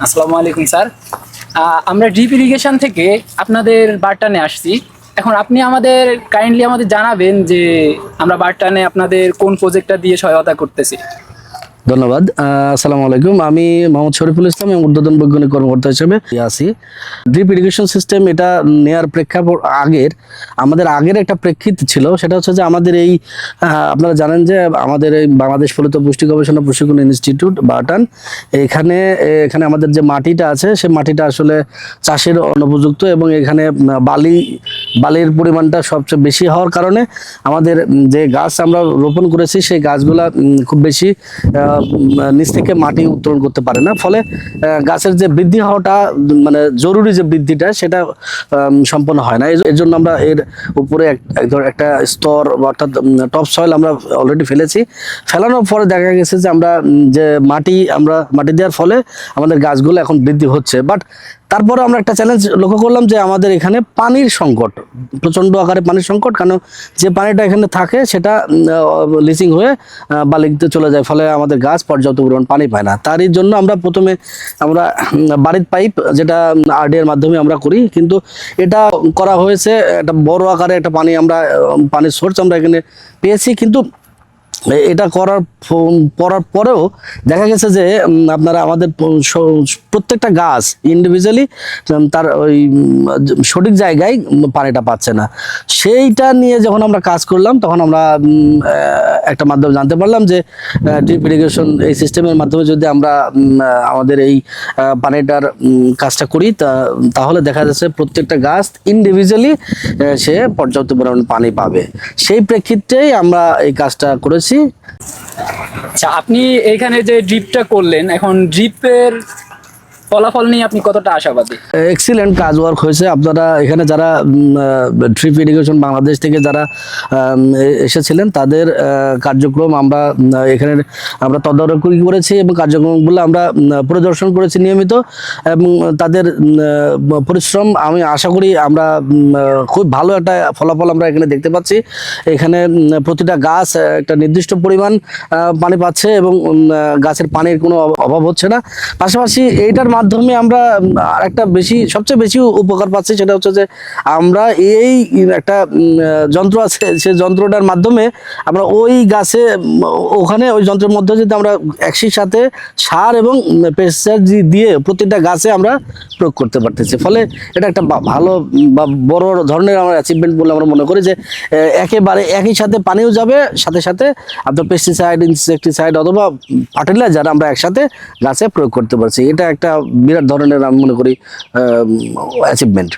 আসসালামু আলাইকুম স্যার। আমরা ড্রিপ ইরিগেশন থেকে আপনাদের বারটানে আসছি। এখন আপনি কাইন্ডলি আমাদের জানাবেন যে আমরা বারটানে আপনাদের কোন প্রজেক্টটা দিয়ে সহায়তা করতেছি। ধন্যবাদ। আসসালামু আলাইকুম। আমি মোহাম্মদ শরীফুল ইসলাম এবং ঊর্ধ্বতন বৈজ্ঞানিক কর্মকর্তা হিসেবে আছি। ড্রিপ ইরিগেশন সিস্টেম এটা নেয়ার প্রেক্ষাপট আমাদের আগের একটা প্রেক্ষিত ছিল, সেটা হচ্ছে যে আমাদের এই আপনারা জানেন যে আমাদের এই বাংলাদেশ ফলিত পুষ্টি গবেষণা প্রশিক্ষণ ইনস্টিটিউট বাটান, এখানে এখানে আমাদের যে মাটিটা আছে সেই মাটিটা আসলে চাষের অনুপযুক্ত এবং এখানে বালির পরিমাণটা সবচেয়ে বেশি হওয়ার কারণে আমাদের যে গাছ আমরা রোপণ করেছি সেই গাছগুলা খুব বেশি নিচ থেকে মাটি উত্তোলন করতে পারে না, ফলে গাছের যে বৃদ্ধি হওয়াটা মানে জরুরি যে বৃদ্ধিটা সেটা সম্পন্ন হয় না। এর জন্য আমরা এর উপরে একটা স্তর অর্থাৎ টপ সয়েল আমরা অলরেডি ফেলেছি। ফেলানোর পরে দেখা গেছে যে আমরা যে মাটি দেওয়ার ফলে আমাদের গাছগুলো এখন বৃদ্ধি হচ্ছে। বাট তারপরে আমরা একটা চ্যালেঞ্জ লক্ষ্য করলাম যে আমাদের এখানে পানির সংকট, প্রচণ্ড আকারে পানির সংকট, কারণ যে পানিটা এখানে থাকে সেটা লিচিং হয়ে বালিতে চলে যায়, ফলে আমাদের গাছ পর্যাপ্ত পরিমাণ পানি পায় না। তারই জন্য আমরা প্রথমে বাড়ির পাইপ, যেটা আরডি এর মাধ্যমে আমরা করি, কিন্তু এটা করা হয়েছে একটা বড় আকারে একটা পানির সোর্স আমরা এখানে পেয়েছি, কিন্তু এটা করার পরেও দেখা গেছে যে আপনারা আমাদের প্রত্যেকটা গাছ ইন্ডিভিজুয়ালি তার ওই সঠিক জায়গায় পানিটা পাচ্ছে না। সেইটা নিয়ে যখন আমরা কাজ করলাম তখন আমরা একটা মাধ্যমে জানতে পারলাম যে ড্রিপ ইরিগেশন এই সিস্টেমের মাধ্যমে যদি আমরা আমাদের এই পানিটার কাজটা করি তাহলে দেখা যাচ্ছে প্রত্যেকটা গাছ ইন্ডিভিজুয়ালি সে পর্যাপ্ত পরিমাণ পানি পাবে। সেই প্রেক্ষিতেই আমরা এই কাজটা করেছি। আচ্ছা, আপনি এখানে যে ড্রিপটা করলেন, এখন ড্রিপের ফলাফল নিয়ে আপনি কতটা আশাবাদী? এক্সিলেন্ট কাজ ওয়ার্ক হয়েছে। আপনারা এখানে যারা ড্রিপ ইরিগেশন বাংলাদেশ থেকে যারা এসেছিলেন তাদের কার্যক্রম আমরা তদারকি করেছি এবং কার্যক্রমগুলো আমরা পরিদর্শন করেছি নিয়মিত, এবং তাদের পরিশ্রম আমি আশা করি আমরা খুব ভালো একটা ফলাফল আমরা এখানে দেখতে পাচ্ছি। এখানে প্রতিটা গাছ একটা নির্দিষ্ট পরিমাণ পানি পাচ্ছে এবং গাছের পানির কোনো অভাব হচ্ছে না। পাশাপাশি এইটার মাধ্যমে আমরা আরেকটা সবচেয়ে বেশি উপকার পাচ্ছি, সেটা হচ্ছে যে আমরা এই একটা যন্ত্র আছে, সেই যন্ত্রটার মাধ্যমে আমরা ওই গাছে ওখানে ওই যন্ত্রের মধ্যে যদি আমরা একই সাথে সার এবং পেস্টিসাইড দিয়ে প্রতিটা গাছে আমরা প্রয়োগ করতে পারতেছি, ফলে এটা একটা ভালো বা বড় ধরনের আমরা অ্যাচিভমেন্ট বলে আমরা মনে করি যে একেবারে একই সাথে পানিও যাবে, সাথে সাথে আপনার পেস্টিসাইড, ইনসেকটিসাইড অথবা ফার্টিলাইজার আমরা একসাথে গাছে প্রয়োগ করতে পারছি। এটা একটা বিরাট ধরনের আমি মনে করি অ্যাচিভমেন্ট।